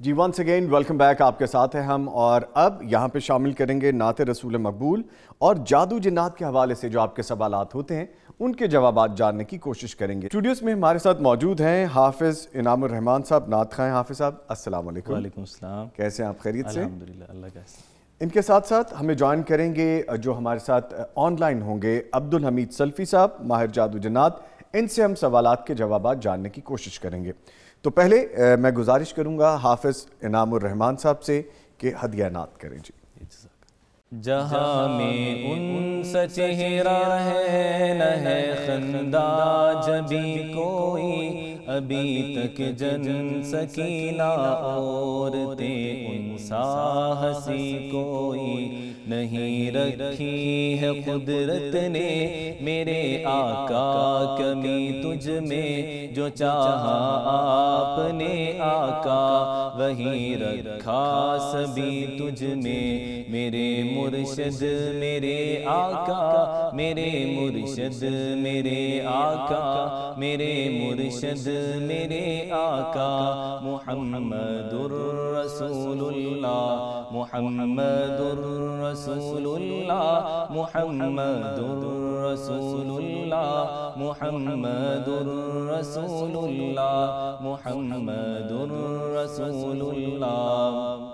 جی once again welcome back, آپ کے ساتھ ہیں ہم، اور اب یہاں پہ شامل کریں گے نعت رسول مقبول اور جادو جنات کے حوالے سے جو آپ کے سوالات ہوتے ہیں ان کے جوابات جاننے کی کوشش کریں گے۔ اسٹوڈیوز میں ہمارے ساتھ موجود ہیں حافظ انعام الرحمان صاحب، نعت خواں حافظ صاحب، السلام علیکم۔ وعلیکم السلام۔ کیسے ہیں آپ؟ خیریت سے؟ الحمدللہ، اللہ کا احسان۔ ان کے ساتھ ساتھ ہمیں جوائن کریں گے جو ہمارے ساتھ آن لائن ہوں گے عبدالحمید سلفی صاحب، ماہر جادو جنات، ان سے ہم سوالات کے جوابات جاننے کی کوشش کریں گے۔ تو پہلے میں گزارش کروں گا حافظ انعام الرحمان صاحب سے کہ ہدیہ نعت کریں۔ جی جہاں میں ان سا چہرہ ہے نہ ہے خندہ جبھی کوئی، ابھی تک جن سکینہ عورتیں ان سا ہنسی کوئی نہیں رکھی ہے قدرت نے میرے آقا کمی تجھ میں، جو چاہا آپ نے آقا وہی رکھا سبھی تجھ میں، میرے مرشد میرے آقا، میرے مرشد میرے آقا، میرے مرشد میرے آقا، محمد الرسول اللہ، محمد الرسول اللہ، محمد الرسول اللہ، محمد الرسول اللہ، محمد الرسول اللہ۔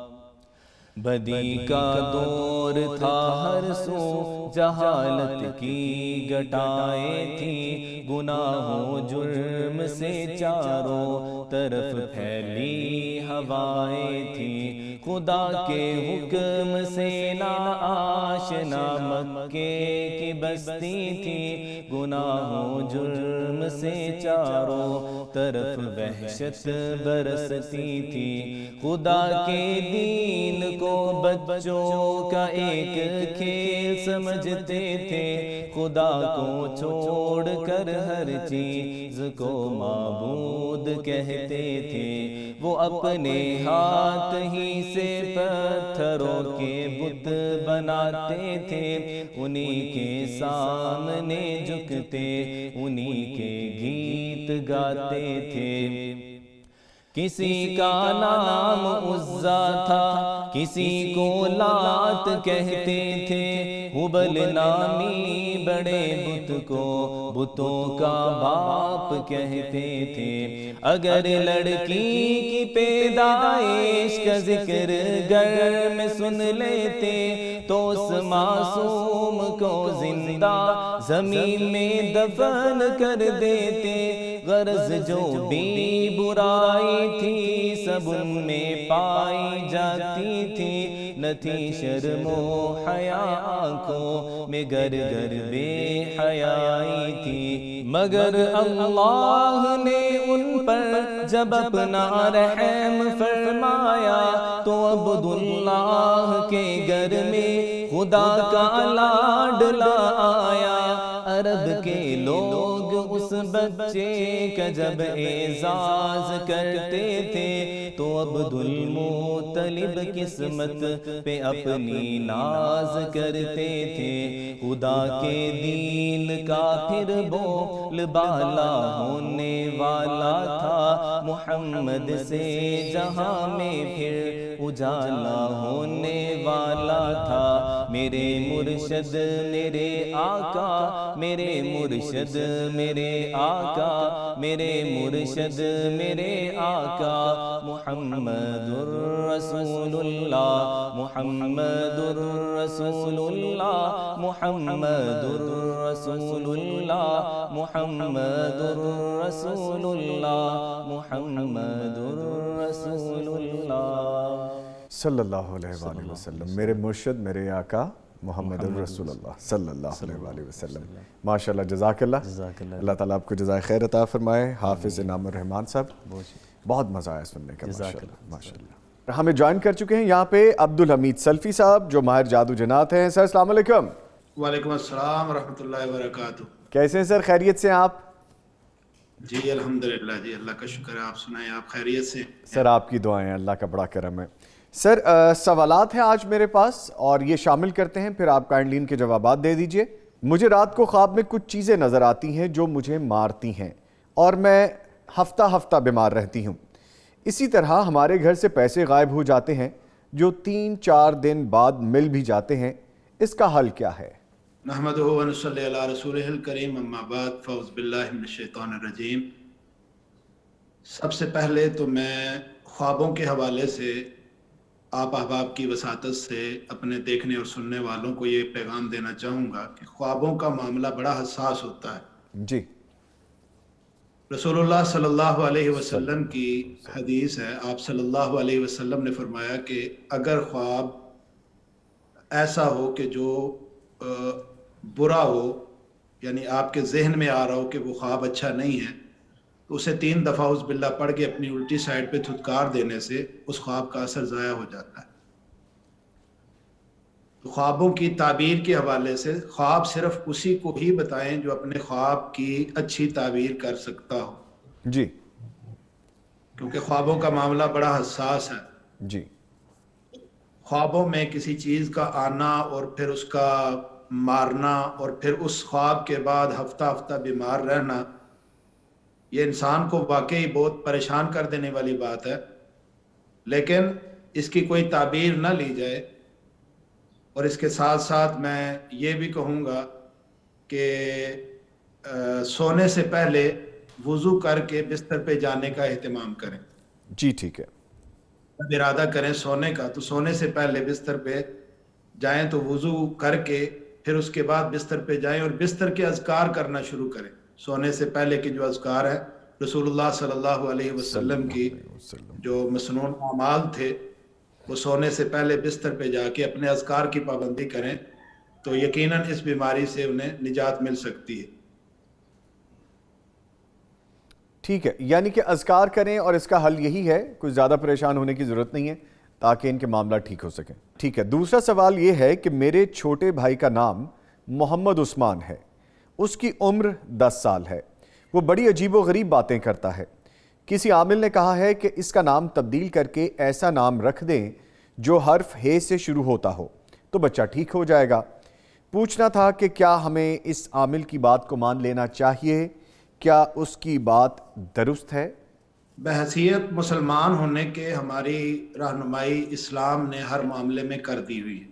بدی کا دور تھا ہر سو، جہالت کی گٹائیں تھیں، گناہوں جرم سے چاروں طرف پھیلی ہوائیں تھیں، خدا کے حکم سے نا آشنا مکے کی بستی تھی، گناہوں جرم سے چاروں طرف وحشت برستی تھی، خدا کے دین کو بچوں کا ایک کھیل سمجھتے تھے، خدا کو چھوڑ کر ہر چیز کو معبود کہتے تھے، وہ اپنے ہاتھ ہی سے پتھروں کے بت بناتے تھے، انہی کے سامنے جھکتے انہی کے گیت گاتے تھے۔ کسی کا نام عزا تھا، کسی کو لات کہتے تھے، ہبل نامی بڑے بت کو بتوں کا باپ کہتے تھے، اگر لڑکی کی پیدائش کا ذکر گھر میں سن لیتے تو اس معصوم کو زندہ زمین میں دفن کر دیتے، غرض جو بھی برائی تھی سب ان میں پائی جاتی تھی، نہ تھی شرم و حیا آنکھوں میں گر گر بے حیائی تھی، مگر اللہ نے ان پر جب اپنا رحم فرمایا تو عبداللہ کے گھر میں خدا کا لاڈلا آیا، عرب کے لوگ اس بچے کا جب اعزاز کرتے تھے تو عبدالمطلب قسمت پہ اپنی ناز کرتے تھے، خدا کے دین کا پھر بول بالا ہونے والا تھا، محمد سے جہاں میں پھر اجالا ہونے والا تھا، میرے مرشد میرے آقا، میرے مرشد میرے آقا، میرے مرشد میرے آقا، محمد الرسول اللہ، محمد الرسول اللہ، محمد الرسول اللہ، محمد الرسول اللہ، محمد الرسول اللہ صلی اللہ علیہ وآلہ وسلم۔ میرے مرشد میرے آقا محمد الرسول اللہ صلی اللہ علیہ وآلہ وسلم۔ ماشاءاللہ، جزاک اللہ، اللہ تعالیٰ آپ کو جزائے خیر عطا فرمائے۔ حافظ انعام الرحمان صاحب، بہت مزہ آیا سننے کا، ماشاءاللہ۔ ہمیں جوائن کر چکے ہیں یہاں پہ عبدالحمید سلفی صاحب جو ماہر جادو جنات ہیں۔ سر السلام علیکم۔ وعلیکم السلام ورحمۃ اللہ وبرکاتہ۔ کیسے ہیں سر؟ خیریت سے ہیں آپ؟ جی الحمدللہ، جی اللہ کا شکر ہے، آپ سنائیں آپ خیریت سے؟ سر آپ کی دعائیں، اللہ کا بڑا کرم ہے۔ سر سوالات ہیں آج میرے پاس اور یہ شامل کرتے ہیں، پھر آپ کائنڈلی ان کے جوابات دے دیجئے۔ مجھے رات کو خواب میں کچھ چیزیں نظر آتی ہیں جو مجھے مارتی ہیں اور میں ہفتہ ہفتہ بیمار رہتی ہوں۔ اسی طرح ہمارے گھر سے پیسے غائب ہو جاتے ہیں جو 3-4 دن بعد مل بھی جاتے ہیں، اس کا حل کیا ہے؟ نحمدہ و نصلی علی رسولہ الکریم، اما بعد، فاعوذ باللہ من الشیطان الرجیم۔ سب سے پہلے تو میں خوابوں کے حوالے سے آپ احباب کی وساطت سے اپنے دیکھنے اور سننے والوں کو یہ پیغام دینا چاہوں گا کہ خوابوں کا معاملہ بڑا حساس ہوتا ہے۔ جی، رسول اللہ صلی اللہ علیہ وسلم کی حدیث ہے، آپ صلی اللہ علیہ وسلم نے فرمایا کہ اگر خواب ایسا ہو کہ جو برا ہو، یعنی آپ کے ذہن میں آ رہا ہو کہ وہ خواب اچھا نہیں ہے، تو اسے 3 دفعہ اعوذ باللہ پڑھ کے اپنی الٹی سائڈ پہ تھتکار دینے سے اس خواب کا اثر ضائع ہو جاتا ہے۔ تو خوابوں کی تعبیر کے حوالے سے خواب صرف اسی کو ہی بتائیں جو اپنے خواب کی اچھی تعبیر کر سکتا ہو، جی، کیونکہ خوابوں کا معاملہ بڑا حساس ہے۔ جی، خوابوں میں کسی چیز کا آنا اور پھر اس کا مارنا اور پھر اس خواب کے بعد ہفتہ ہفتہ بیمار رہنا، یہ انسان کو واقعی بہت پریشان کر دینے والی بات ہے، لیکن اس کی کوئی تعبیر نہ لی جائے۔ اور اس کے ساتھ ساتھ میں یہ بھی کہوں گا کہ سونے سے پہلے وضو کر کے بستر پہ جانے کا اہتمام کریں۔ جی، ٹھیک ہے، جب ارادہ کریں سونے کا تو سونے سے پہلے بستر پہ جائیں تو وضو کر کے پھر اس کے بعد بستر پہ جائیں اور بستر کے اذکار کرنا شروع کریں۔ سونے سے پہلے کے جو اذکار ہیں، رسول اللہ صلی اللہ علیہ وسلم کی جو مسنون اعمال تھے، وہ سونے سے پہلے بستر پہ جا کے اپنے اذکار کی پابندی کریں تو یقیناً اس بیماری سے انہیں نجات مل سکتی ہے۔ ٹھیک ہے، یعنی کہ اذکار کریں اور اس کا حل یہی ہے، کوئی زیادہ پریشان ہونے کی ضرورت نہیں ہے تاکہ ان کے معاملہ ٹھیک ہو سکیں۔ ٹھیک ہے، دوسرا سوال یہ ہے کہ میرے چھوٹے بھائی کا نام محمد عثمان ہے، اس کی عمر 10 سال ہے، وہ بڑی عجیب و غریب باتیں کرتا ہے۔ کسی عامل نے کہا ہے کہ اس کا نام تبدیل کر کے ایسا نام رکھ دیں جو حرف ہ سے شروع ہوتا ہو تو بچہ ٹھیک ہو جائے گا۔ پوچھنا تھا کہ کیا ہمیں اس عامل کی بات کو مان لینا چاہیے؟ کیا اس کی بات درست ہے؟ بحیثیت مسلمان ہونے کے ہماری رہنمائی اسلام نے ہر معاملے میں کر دی ہوئی ہے۔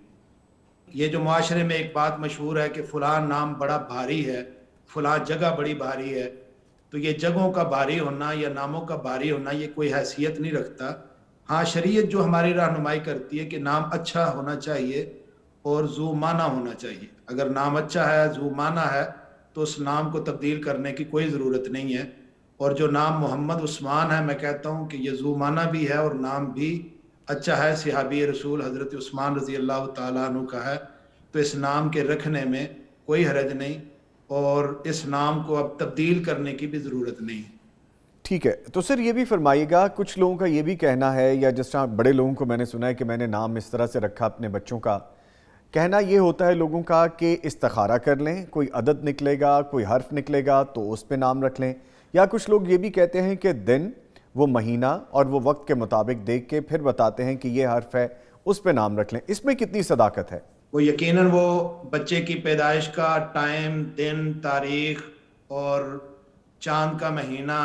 یہ جو معاشرے میں ایک بات مشہور ہے کہ فلاں نام بڑا بھاری ہے، فلاں جگہ بڑی بھاری ہے، تو یہ جگہوں کا بھاری ہونا یا ناموں کا بھاری ہونا یہ کوئی حیثیت نہیں رکھتا۔ ہاں، شریعت جو ہماری رہنمائی کرتی ہے کہ نام اچھا ہونا چاہیے اور ذو معنی ہونا چاہیے۔ اگر نام اچھا ہے، ذو معنی ہے، تو اس نام کو تبدیل کرنے کی کوئی ضرورت نہیں ہے۔ اور جو نام محمد عثمان ہے، میں کہتا ہوں کہ یہ ذو معنی بھی ہے اور نام بھی اچھا ہے، صحابی رسول حضرت عثمان رضی اللہ تعالیٰ عنہ کا ہے، تو اس نام کے رکھنے میں کوئی حرج نہیں اور اس نام کو اب تبدیل کرنے کی بھی ضرورت نہیں ہے۔ ٹھیک ہے، تو سر یہ بھی فرمائیے گا، کچھ لوگوں کا یہ بھی کہنا ہے، یا جس طرح بڑے لوگوں کو میں نے سنا ہے کہ میں نے نام اس طرح سے رکھا اپنے بچوں کا، کہنا یہ ہوتا ہے لوگوں کا کہ استخارہ کر لیں، کوئی عدد نکلے گا، کوئی حرف نکلے گا تو اس پہ نام رکھ لیں، یا کچھ لوگ یہ بھی کہتے ہیں کہ دن، وہ مہینہ اور وہ وقت کے مطابق دیکھ کے پھر بتاتے ہیں کہ یہ حرف ہے، اس پہ نام رکھ لیں۔ اس میں کتنی صداقت ہے؟ وہ یقیناً وہ بچے کی پیدائش کا ٹائم، دن، تاریخ اور چاند کا مہینہ،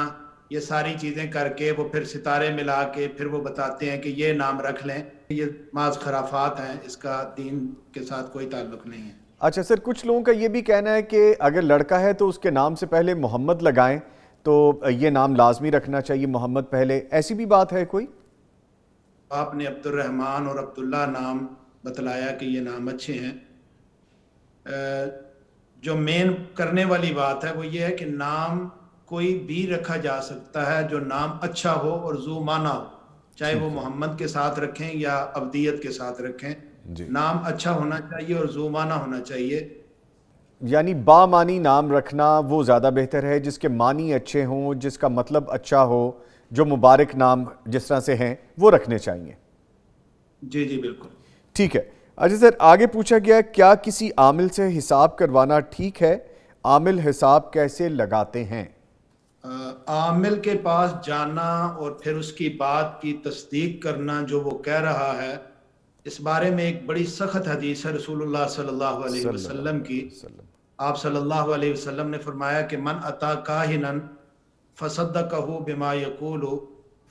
یہ ساری چیزیں کر کے وہ پھر ستارے ملا کے پھر وہ بتاتے ہیں کہ یہ نام رکھ لیں، یہ محض خرافات ہیں، اس کا دین کے ساتھ کوئی تعلق نہیں ہے۔ اچھا سر، کچھ لوگوں کا یہ بھی کہنا ہے کہ اگر لڑکا ہے تو اس کے نام سے پہلے محمد لگائیں تو یہ نام لازمی رکھنا چاہیے، محمد پہلے، ایسی بھی بات ہے کوئی؟ آپ نے عبد الرحمن اور عبداللہ نام بتلایا کہ یہ نام اچھے ہیں۔ جو مین کرنے والی بات ہے وہ یہ ہے کہ نام کوئی بھی رکھا جا سکتا ہے جو نام اچھا ہو اور ذو معنی ہو، چاہے وہ محمد کے ساتھ رکھیں یا عبدیت کے ساتھ رکھیں، نام اچھا ہونا چاہیے اور ذو معنی ہونا چاہیے۔ یعنی با معنی نام رکھنا وہ زیادہ بہتر ہے، جس کے معنی اچھے ہوں، جس کا مطلب اچھا ہو، جو مبارک نام جس طرح سے ہیں وہ رکھنے چاہیے۔ جی جی بالکل ٹھیک ہے۔ اچھا سر، آگے پوچھا گیا کیا کسی عامل سے حساب کروانا ٹھیک ہے؟ عامل حساب کیسے لگاتے ہیں؟ عامل کے پاس جانا اور پھر اس کی بات کی تصدیق کرنا جو وہ کہہ رہا ہے، اس بارے میں ایک بڑی سخت حدیث ہے رسول اللہ صلی اللہ علیہ وسلم کی۔ آپ صلی اللہ علیہ وسلم نے فرمایا کہ من اتا کاہنا فصدقہ بما یقول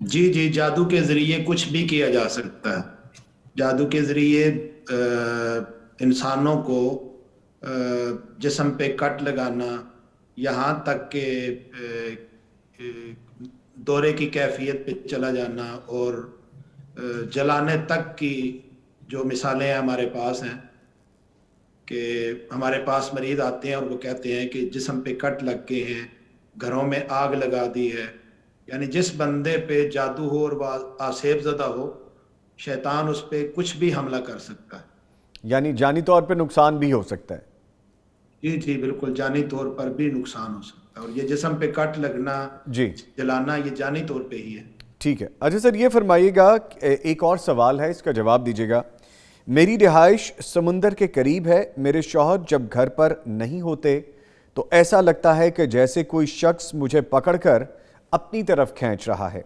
جی جادو کے ذریعے کچھ بھی کیا جا سکتا ہے. جادو کے ذریعے انسانوں کو جسم پہ کٹ لگانا، یہاں تک کہ دورے کی کیفیت پہ چلا جانا اور جلانے تک کی جو مثالیں ہمارے پاس ہیں کہ ہمارے پاس مریض آتے ہیں اور وہ کہتے ہیں کہ جسم پہ کٹ لگ گئے ہیں، گھروں میں آگ لگا دی ہے. یعنی جس بندے پہ جادو ہو اور وہ آسیب زدہ ہو، شیطان اس پہ کچھ بھی حملہ کر سکتا ہے. یعنی جانی طور پہ نقصان بھی ہو سکتا ہے. جی بالکل، جانی طور پر بھی نقصان ہو سکتا ہے. اور یہ جسم پہ کٹ لگنا، جلانا، یہ جانی طور پہ ہی ہے. ٹھیک ہے. اچھا سر، یہ فرمائیے گا، ایک اور سوال ہے، اس کا جواب دیجیے گا. میری رہائش سمندر کے قریب ہے. میرے شوہر جب گھر پر نہیں ہوتے تو ایسا لگتا ہے کہ جیسے کوئی شخص مجھے پکڑ کر اپنی طرف کھینچ رہا ہے.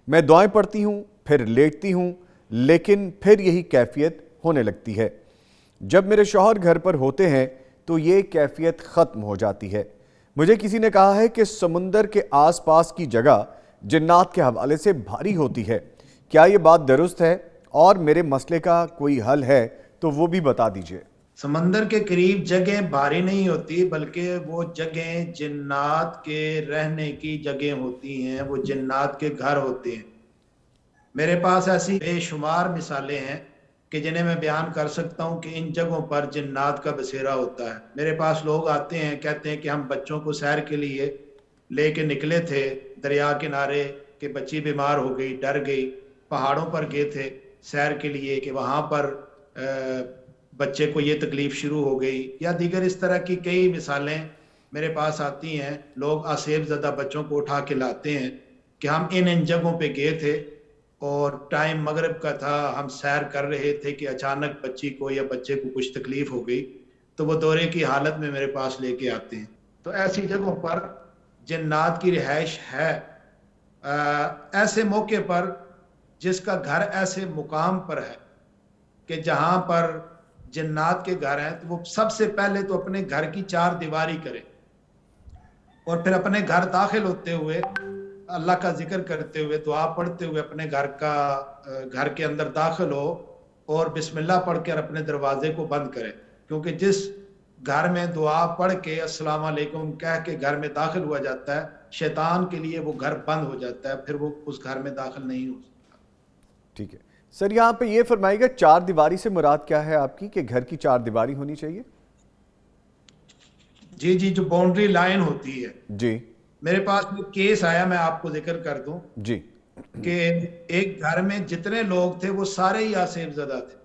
میں دعائیں پڑھتی ہوں، پھر لیٹتی ہوں، لیکن پھر یہی کیفیت ہونے لگتی ہے. جب میرے شوہر گھر پر ہوتے ہیں تو یہ کیفیت ختم ہو جاتی ہے. مجھے کسی نے کہا ہے کہ سمندر کے آس پاس کی جگہ جنات کے حوالے سے بھاری ہوتی ہے. کیا یہ بات درست ہے؟ اور میرے مسئلے کا کوئی حل ہے تو وہ بھی بتا دیجئے. سمندر کے قریب جگہیں بھاری نہیں ہوتی، بلکہ وہ جگہیں جنات کے رہنے کی جگہیں ہوتی ہیں، وہ جنات کے گھر ہوتے ہیں. میرے پاس ایسی بے شمار مثالیں ہیں کہ جنہیں میں بیان کر سکتا ہوں کہ ان جگہوں پر جنات کا بسیرا ہوتا ہے. میرے پاس لوگ آتے ہیں، کہتے ہیں کہ ہم بچوں کو سیر کے لیے لے کے نکلے تھے دریا کنارے، کہ بچی بیمار ہو گئی، ڈر گئی. پہاڑوں پر گئے تھے سیر کے لیے کہ وہاں پر بچے کو یہ تکلیف شروع ہو گئی، یا دیگر اس طرح کی کئی مثالیں میرے پاس آتی ہیں. لوگ آسیب زدہ بچوں کو اٹھا کے لاتے ہیں کہ ہم ان جگہوں پہ گئے تھے اور ٹائم مغرب کا تھا، ہم سیر کر رہے تھے کہ اچانک بچی کو یا بچے کو کچھ تکلیف ہو گئی، تو وہ دورے کی حالت میں میرے پاس لے کے آتے ہیں. تو ایسی جگہوں پر جنات کی رہائش ہے. ایسے موقع پر جس کا گھر ایسے مقام پر ہے کہ جہاں پر جنات کے گھر ہیں، تو وہ سب سے پہلے تو اپنے گھر کی چار دیواری کرے اور پھر اپنے گھر داخل ہوتے ہوئے اللہ کا ذکر کرتے ہوئے، دعا پڑھتے ہوئے اپنے گھر کے اندر داخل ہو اور بسم اللہ پڑھ کر اپنے دروازے کو بند کرے. کیونکہ جس گھر میں دعا پڑھ کے السلام علیکم کہہ کے گھر میں داخل ہوا جاتا ہے، شیطان کے لیے وہ گھر بند ہو جاتا ہے، پھر وہ اس گھر میں داخل نہیں ہو سکتا. ٹھیک ہے سر، یہاں پہ یہ فرمائیے گا، چار دیواری سے مراد کیا ہے آپ کی، کہ گھر کی چار دیواری ہونی چاہیے؟ جی جو باؤنڈری لائن ہوتی ہے. جی میرے پاس کیس آیا، میں آپ کو ذکر کر دوں جی کہ ایک گھر میں جتنے لوگ تھے وہ سارے ہی آسیب زدہ تھے.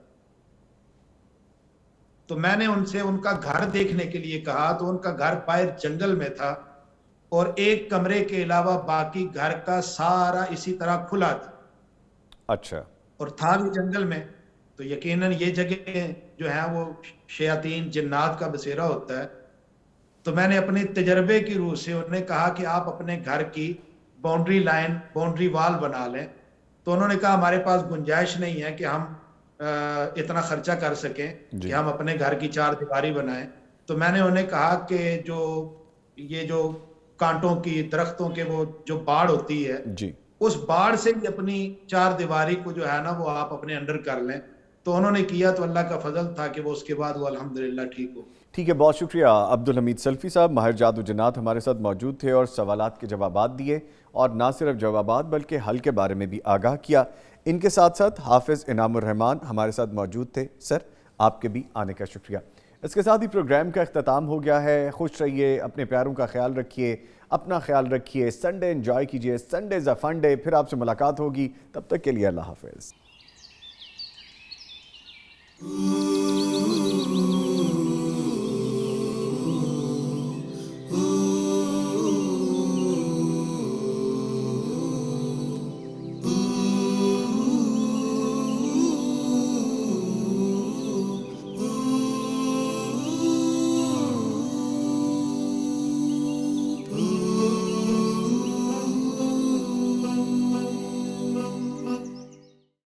تو میں نے ان سے ان کا گھر دیکھنے کے لیے کہا، تو ان کا گھر باہر جنگل میں تھا اور ایک کمرے کے علاوہ باقی گھر کا سارا اسی طرح کھلا تھا. اچھا. اور تھا بھی جنگل میں. تو یقیناً یہ جگہ جو ہیں وہ شیاطین جنات کا بسیرا ہوتا ہے. تو میں نے اپنے تجربے کی روح سے انہیں کہا کہ آپ اپنے گھر کی باؤنڈری لائن، باؤنڈری وال بنا لیں. تو انہوں نے کہا ہمارے پاس گنجائش نہیں ہے کہ ہم اتنا خرچہ کر سکیں کہ ہم اپنے گھر کی چار دیواری بنائیں. تو میں نے انہیں کہا کہ یہ جو کانٹوں کی، درختوں کے وہ جو باڑ ہوتی ہے، اس باڑ سے بھی اپنی چار دیواری کو جو ہے نا وہ آپ اپنے انڈر کر لیں. تو انہوں نے کیا، تو اللہ کا فضل تھا کہ وہ اس کے بعد وہ الحمدللہ ٹھیک ہو. ٹھیک ہے، بہت شکریہ. عبدالحمید سلفی صاحب ماہر جادو جنات ہمارے ساتھ موجود تھے اور سوالات کے جوابات دیے، اور نہ صرف جوابات بلکہ حل کے بارے میں بھی آگاہ کیا. ان کے ساتھ ساتھ حافظ انعام الرحمان ہمارے ساتھ موجود تھے. سر آپ کے بھی آنے کا شکریہ. اس کے ساتھ ہی پروگرام کا اختتام ہو گیا ہے. خوش رہیے، اپنے پیاروں کا خیال رکھیے، اپنا خیال رکھیے. سنڈے انجوائے کیجیے، سنڈے از اے فن ڈے. پھر آپ سے ملاقات ہوگی، تب تک کے لیے اللہ حافظ.